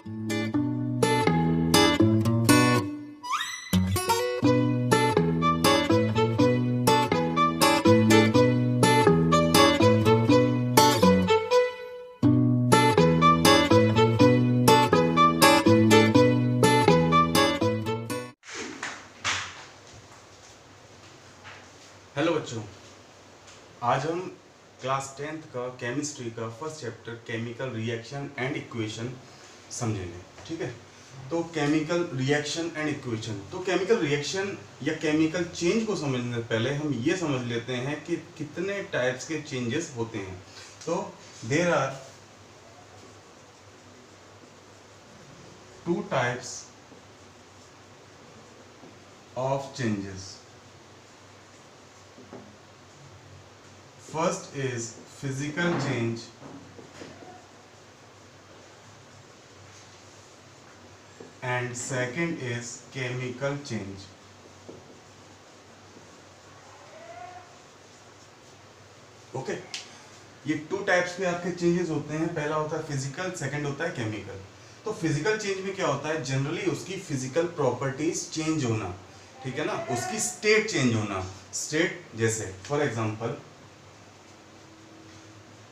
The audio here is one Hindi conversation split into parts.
हेलो बच्चों, आज हम क्लास 10th का केमिस्ट्री का first chapter chemical reaction and equation समझेंगे। ठीक है, तो केमिकल रिएक्शन एंड इक्वेशन, तो केमिकल रिएक्शन या केमिकल चेंज को समझने से पहले हम ये समझ लेते हैं कि कितने टाइप्स के चेंजेस होते हैं। तो there are 2 types of changes. First is physical change and second is chemical change. Okay, ये 2 टाइप्स के आपके चेंजेस होते हैं। पहला होता है फिजिकल, सेकंड होता है केमिकल। तो फिजिकल चेंज में क्या होता है, जनरली उसकी फिजिकल प्रॉपर्टीज चेंज होना, ठीक है ना, उसकी स्टेट चेंज होना। स्टेट जैसे for example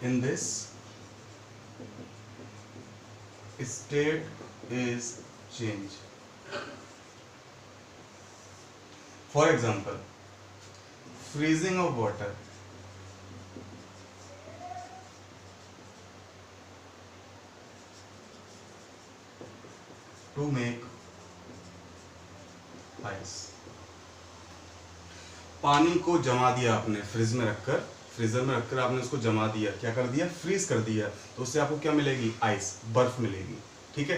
in this state is change. For example, freezing of water, to make ice. पानी को जमा दिया आपने फ्रिज में रखकर, फ्रीजर में रखकर आपने उसको जमा दिया, क्या कर दिया, फ्रीज कर दिया, तो उससे आपको क्या मिलेगी, आइस, बर्फ मिलेगी। ठीक है,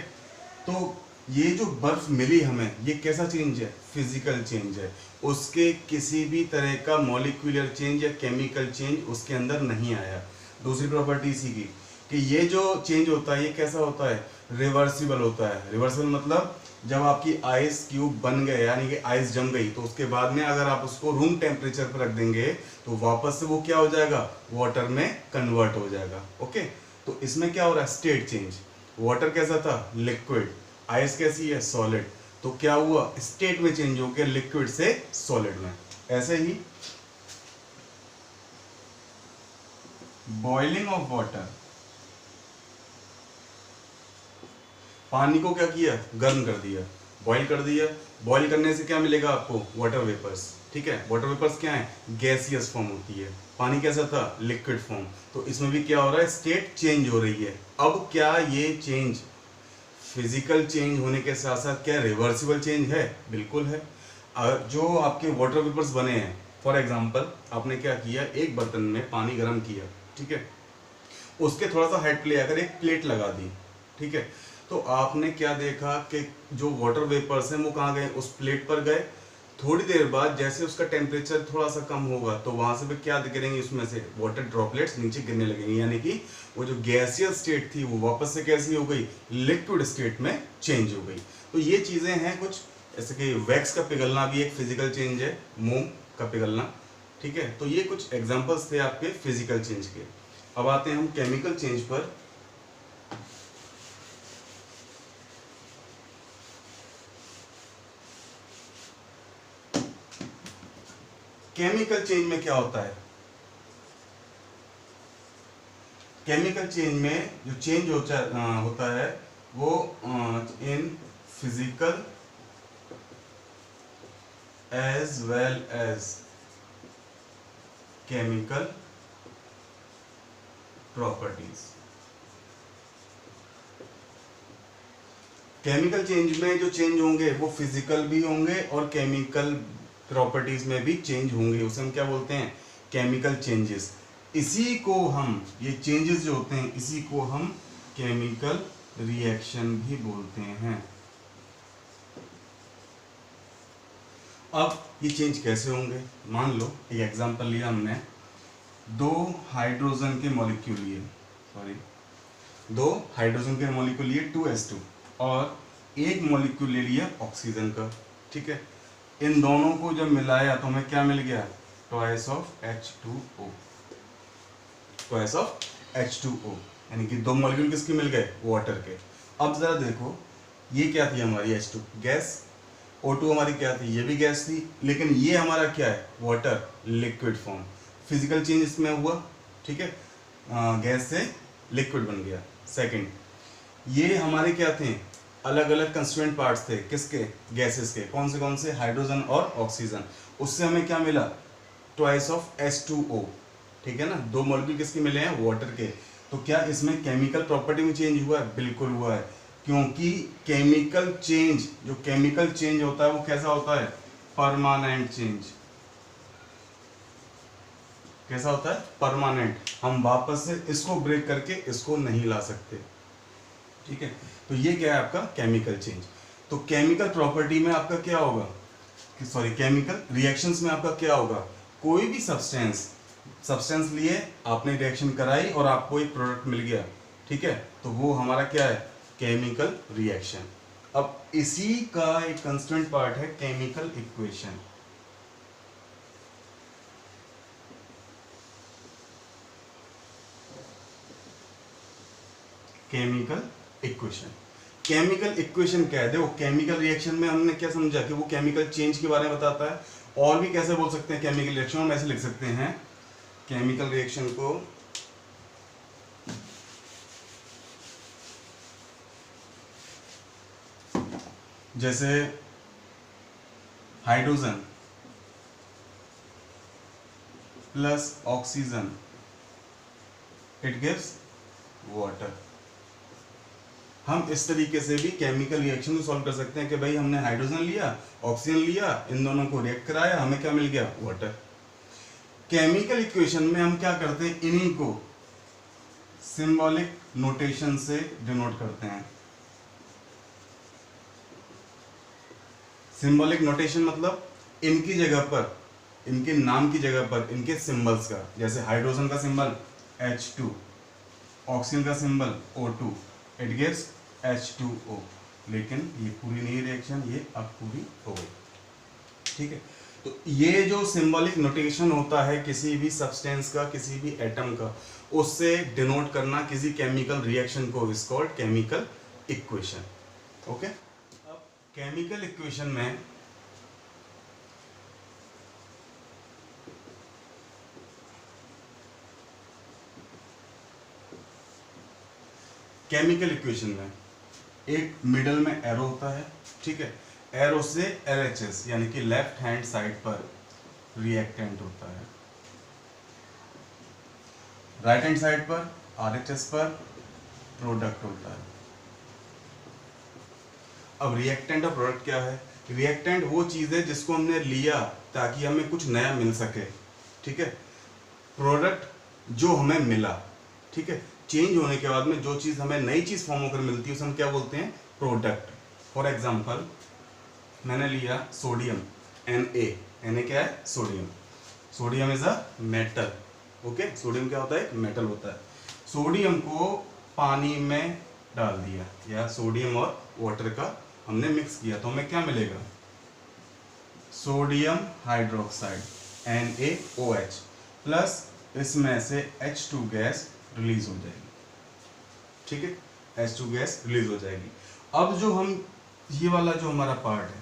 तो ये जो बर्फ मिली हमें, ये कैसा चेंज है, फिजिकल चेंज है। उसके किसी भी तरह का मॉलिक्यूलर चेंज या केमिकल चेंज उसके अंदर नहीं आया। दूसरी प्रॉपर्टी इसी की कि ये जो चेंज होता है ये कैसा होता है, रिवर्सिबल होता है। रिवर्सिबल मतलब जब आपकी आइस क्यूब बन गए, यानी कि आइस जम गई, तो उसके बाद में अगर आप उसको रूम टेम्परेचर पर रख देंगे तो वापस से वो क्या हो जाएगा, वाटर में कन्वर्ट हो जाएगा। ओके, तो इसमें क्या हो रहा है, स्टेट चेंज। वाटर कैसा था, लिक्विड, आइस कैसी है, सॉलिड, तो क्या हुआ, स्टेट में चेंज हो गया, लिक्विड से सॉलिड में। ऐसे ही बॉइलिंग ऑफ वाटर, पानी को क्या किया, गर्म कर दिया, बॉईल कर दिया। बॉईल करने से क्या मिलेगा आपको, वाटर वेपर्स। ठीक है, वाटर वेपर्स क्या है, गैसियस फॉर्म होती है। पानी कैसा था, लिक्विड फॉर्म। तो इसमें भी क्या हो रहा है, स्टेट चेंज हो रही है। अब क्या ये चेंज फिजिकल चेंज होने के साथ साथ क्या रिवर्सिबल चेंज है, बिल्कुल है। जो आपके वाटर वेपर्स बने हैं, फॉर एग्जाम्पल आपने क्या किया, एक बर्तन में पानी गर्म किया, ठीक है, उसके थोड़ा सा हेड प्ले अगर एक प्लेट लगा दी, ठीक है, तो आपने क्या देखा कि जो वाटर वेपर्स हैं वो कहाँ गए, उस प्लेट पर गए। थोड़ी देर बाद जैसे उसका टेम्परेचर थोड़ा सा कम होगा तो वहां से भी क्या गिरेंगे, उसमें से वाटर ड्रॉपलेट्स नीचे गिरने लगेंगे, यानी कि वो जो गैसियस स्टेट थी वो वापस से कैसी हो गई, लिक्विड स्टेट में चेंज हो गई। तो ये चीजें हैं कुछ, जैसे कि वैक्स का पिघलना भी एक फिजिकल चेंज है, मोम का पिघलना। ठीक है, तो ये कुछ एग्जाम्पल्स थे आपके फिजिकल चेंज के। अब आते हैं हम केमिकल चेंज पर। केमिकल चेंज में क्या होता है, केमिकल चेंज में जो चेंज होता है वो in physical as well as chemical properties. केमिकल चेंज में जो चेंज होंगे वो फिजिकल भी होंगे और केमिकल प्रॉपर्टीज में भी चेंज होंगे, उसे हम क्या बोलते हैं, केमिकल चेंजेस। इसी को हम, ये चेंजेस जो होते हैं इसी को हम केमिकल रिएक्शन भी बोलते हैं। अब ये चेंज कैसे होंगे, मान लो एक एग्जांपल लिया हमने, 2 हाइड्रोजन के मॉलिक्यूल लिए, सॉरी 2 हाइड्रोजन के मॉलिक्यूल लिए 2s2 और एक मॉलिक्यूल ले लिया ऑक्सीजन का। ठीक है, इन दोनों को जब मिलाया तो हमें क्या मिल गया, twice of H2O, twice of H2O, यानी कि 2 मॉलिक्यूल किसके मिल गए, वाटर के। अब जरा देखो, ये क्या थी हमारी H2 गैस, O2 हमारी क्या थी, ये भी गैस थी, लेकिन ये हमारा क्या है, water, liquid form. Physical change इसमें हुआ, ठीक है, गैस से लिक्विड बन गया। सेकंड, ये हमारे क्या थे, अलग अलग कंस्टिट्यूएंट पार्ट्स थे, किसके, गैसेस के, कौन से, हाइड्रोजन और ऑक्सीजन। उससे हमें क्या मिला, ट्वाइस ऑफ H2O, ठीक है ना, 2 मॉलिक्यूल किसके मिले हैं, वाटर के। तो क्या इसमें केमिकल प्रॉपर्टी में चेंज हुआ है, बिल्कुल हुआ है, क्योंकि केमिकल चेंज, जो केमिकल चेंज होता है वो कैसा होता है, परमानेंट चेंज। कैसा होता है, परमानेंट। हम वापस से इसको ब्रेक करके इसको नहीं ला सकते, ठीक है। तो ये क्या है आपका केमिकल चेंज। तो केमिकल प्रॉपर्टी में आपका क्या होगा, सॉरी केमिकल रिएक्शंस में आपका क्या होगा, कोई भी सब्सटेंस लिए आपने रिएक्शन कराई और आपको एक प्रोडक्ट मिल गया, ठीक है, तो वो हमारा क्या है, केमिकल रिएक्शन। अब इसी का एक कंस्टेंट पार्ट है chemical equation. Chemical equation, chemical equation क्या है, देखो केमिकल रिएक्शन में हमने क्या समझा कि वो केमिकल चेंज के बारे में बताता है। और भी कैसे बोल सकते हैं केमिकल रिएक्शन, हम ऐसे लिख सकते हैं केमिकल रिएक्शन को जैसे hydrogen plus oxygen it gives water. हम इस तरीके से भी केमिकल रिएक्शन को सॉल्व कर सकते हैं कि भाई हमने हाइड्रोजन लिया, ऑक्सीजन लिया, इन दोनों को रिएक्ट कराया, हमें क्या मिल गया, वाटर। केमिकल इक्वेशन में हम क्या करते हैं, इन्हीं को सिंबॉलिक नोटेशन से डिनोट करते हैं। सिंबॉलिक नोटेशन मतलब इनकी जगह पर, इनके नाम की जगह पर इनके सिंबल्स का, जैसे हाइड्रोजन का सिंबल H2, ऑक्सीजन का symbol O2, it gives H2O। लेकिन ये पूरी नहीं रिएक्शन, ये अब पूरी हो गई, ठीक है। तो ये जो सिंबॉलिक नोटेशन होता है किसी भी सब्सटेंस का, किसी भी एटम का, उससे डिनोट करना किसी केमिकल रिएक्शन को is called chemical equation, okay. अब केमिकल इक्वेशन में एक मिडल में एरो होता है, ठीक है, एरो से LHS यानी कि लेफ्ट हैंड साइड पर रिएक्टेंट होता है, राइट हैंड साइड पर RHS पर प्रोडक्ट होता है। अब रिएक्टेंट और प्रोडक्ट क्या है, रिएक्टेंट वो चीज है जिसको हमने लिया ताकि हमें कुछ नया मिल सके, ठीक है। प्रोडक्ट जो हमें मिला, ठीक है, चेंज होने के बाद में जो चीज हमें नई चीज फॉर्म होकर मिलती है उसे हम क्या बोलते हैं, प्रोडक्ट। फॉर एग्जांपल मैंने लिया सोडियम Na क्या है, sodium. Sodium is a metal, okay, sodium क्या होता है, एक मेटल होता है। सोडियम को पानी में डाल दिया, या सोडियम और वाटर का हमने मिक्स किया, तो हमें क्या मिलेगा, सोडियम हाइड्रोक्साइड NaOH प्लस इसमें से H2 गैस रिलीज हो जाएगी, ठीक है, H2 गैस रिलीज हो जाएगी। अब जो हम ये वाला जो हमारा पार्ट है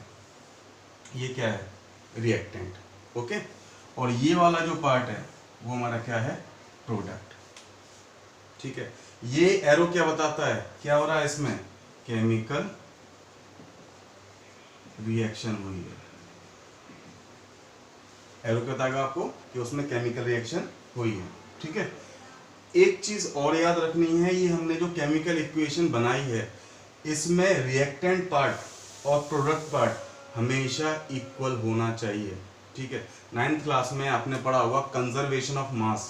ये क्या है, रिएक्टेंट, ओके, और ये वाला जो पार्ट है वो हमारा क्या है, प्रोडक्ट, ठीक है। ये एरो क्या बताता है, क्या हो रहा है इसमें, केमिकल रिएक्शन हुई है। एरो क्या बताएगा आपको कि उसमें केमिकल रिएक्शन हुई है, ठीक है। एक चीज और याद रखनी है, ये हमने जो केमिकल इक्वेशन बनाई है इसमें रिएक्टेंट पार्ट और प्रोडक्ट पार्ट हमेशा इक्वल होना चाहिए, ठीक है। 9th क्लास में आपने पढ़ा होगा कंजर्वेशन ऑफ मास,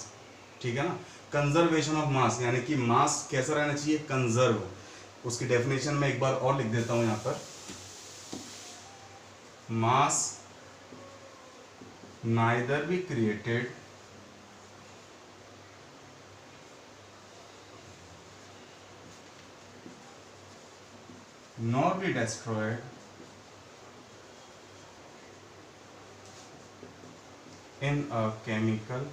ठीक है ना, कंजर्वेशन ऑफ मास यानी कि मास कैसा रहना चाहिए, कंजर्व। उसकी डेफिनेशन में एक बार और लिख देता हूं यहां पर, mass neither be created nor be destroyed in a chemical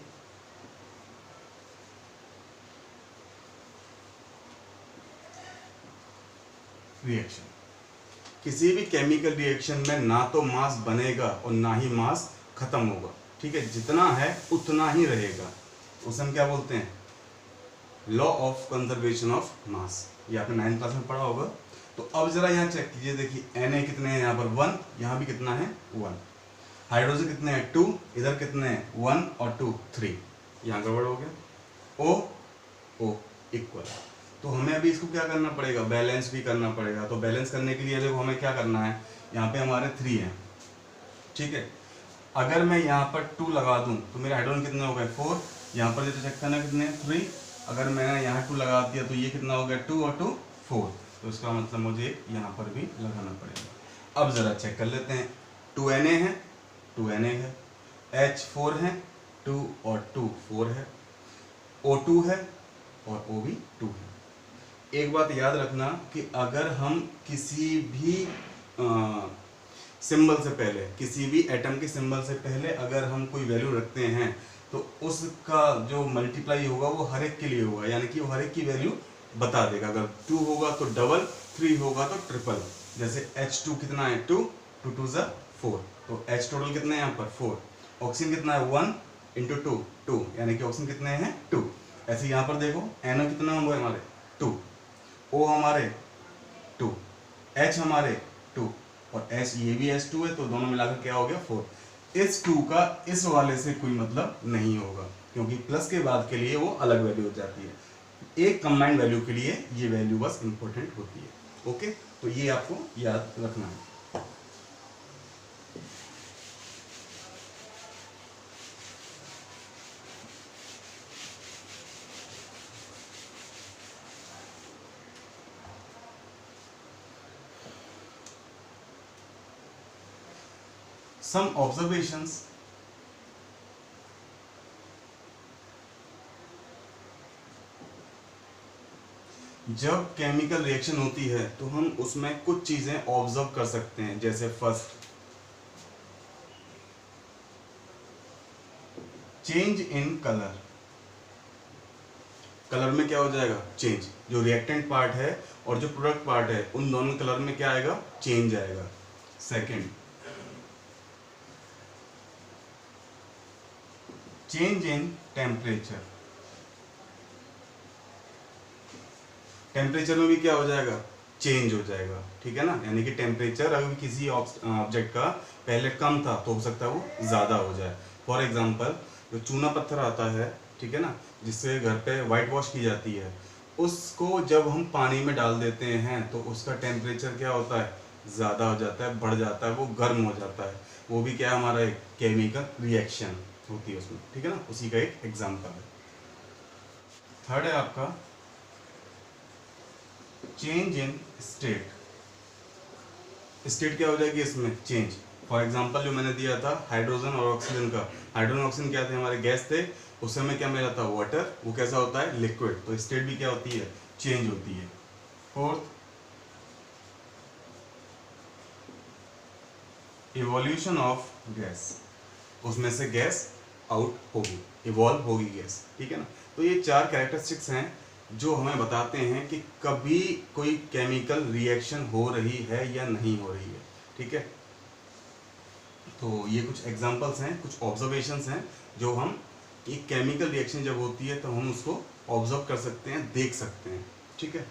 reaction. किसी भी केमिकल रिएक्शन में ना तो मास बनेगा और ना ही मास खत्म होगा, ठीक है, जितना है उतना ही रहेगा। उसे हम क्या बोलते हैं, law of conservation of mass. ये आपने 9th क्लास में पढ़ा होगा। तो अब जरा यहाँ चेक कीजिए, देखिए Na कितने हैं यहाँ पर 1, यहाँ भी कितना है 1। हाइड्रोजन कितने हैं 2, इधर कितने हैं 1 और 2 3, यहाँ गड़बड़ हो गया। O O equal. तो हमें अभी इसको क्या करना पड़ेगा, बैलेंस भी करना पड़ेगा। तो बैलेंस करने के लिए देखो हमें क्या करना है, यहाँ पे हमारे 3 हैं, ठीक है। अगर मैं यहाँ पर 2 लगा दूं तो मेरे हाइड्रोजन कितने हो गए 4, यहाँ पर जैसे चेक करना कितने 3, अगर मैंने यहाँ 2 लगा दिया तो ये कितना हो गया 2 और 2 4, तो इसका मतलब मुझे यहाँ पर भी लगाना पड़ेगा। अब ज़रा चेक कर लेते हैं, 2 Na है, 2 Na है, H4 है, 2 और 2 4 है, O2 है और O भी 2 है। एक बात याद रखना कि अगर हम किसी भी सिंबल से पहले, किसी भी एटम के सिंबल से पहले अगर हम कोई वैल्यू रखते हैं तो उसका जो मल्टीप्लाई होगा वो हर एक के लिए होगा, यानी कि वो हर एक की वैल्यू बता देगा। अगर 2 होगा तो डबल, 3 होगा तो ट्रिपल। जैसे H2 कितना है 2, 2 2 ज़ा 4, तो H टोटल कितने हैं यहाँ पर 4। ऑक्सीजन कितना है 1 इंटू 2 2, यानी कि ऑक्सीजन कितने हैं 2। ऐसे यहाँ पर देखो NO कितना होंगे हमारे 2, O हमारे 2, H हमारे 2 और H ये भी H2 है, तो दोनों मिलाकर क्या हो गया 4। इस 2 का इस वाले से कोई मतलब नहीं होगा, क्योंकि प्लस के बाद के लिए वो अलग वैल्यू हो जाती है। एक कंबाइंड वैल्यू के लिए ये वैल्यू बस इंपॉर्टेंट होती है। ओके, तो ये आपको याद रखना है। Some observations जब केमिकल रिएक्शन होती है तो हम उसमें कुछ चीजें ऑब्जर्व कर सकते हैं। जैसे first, change in colour. Colour में क्या हो जाएगा चेंज, जो रिएक्टेंट पार्ट है और जो प्रोडक्ट पार्ट है उन दोनों कलर में क्या आएगा चेंज आएगा। Second, change in temperature. Temperature में भी क्या हो जाएगा चेंज हो जाएगा, ठीक है ना। यानी कि टेम्परेचर अगर किसी ऑब्जेक्ट का पहले कम था तो हो सकता है वो ज़्यादा हो जाए। फॉर एग्जांपल जो चूना पत्थर आता है, ठीक है ना, जिससे घर पे वाइट वॉश की जाती है, उसको जब हम पानी में डाल देते हैं तो उसका टेम्परेचर क्या होता है ज़्यादा हो जाता है, बढ़ जाता है, वो गर्म हो जाता है। वो भी क्या हमारा एक केमिकल रिएक्शन होती है उसमें, ठीक है ना, उसी का एक एग्जाम्पल है। थर्ड है आपका चेंज इन स्टेट। स्टेट क्या हो जाएगी इसमें चेंज। फॉर एग्जांपल जो मैंने दिया था हाइड्रोजन और ऑक्सीजन का, हाइड्रोजन ऑक्सीजन क्या थे हमारे गैस थे, उस समय क्या मिला था वाटर, वो कैसा होता है लिक्विड, तो स्टेट भी क्या होती है चेंज होती है। फोर्थ, इवोल्यूशन ऑफ गैस, उसमें से गैस आउट होगी, इवॉल्व होगी गैस, ठीक है ना। तो ये 4 कैरेक्टरिस्टिक्स हैं जो हमें बताते हैं कि कभी कोई केमिकल रिएक्शन हो रही है या नहीं हो रही है, ठीक है। तो ये कुछ एग्जांपल्स हैं, कुछ ऑब्जर्वेशंस हैं जो हम एक केमिकल रिएक्शन जब होती है तो हम उसको ऑब्जर्व कर सकते हैं, देख सकते हैं, ठीक है।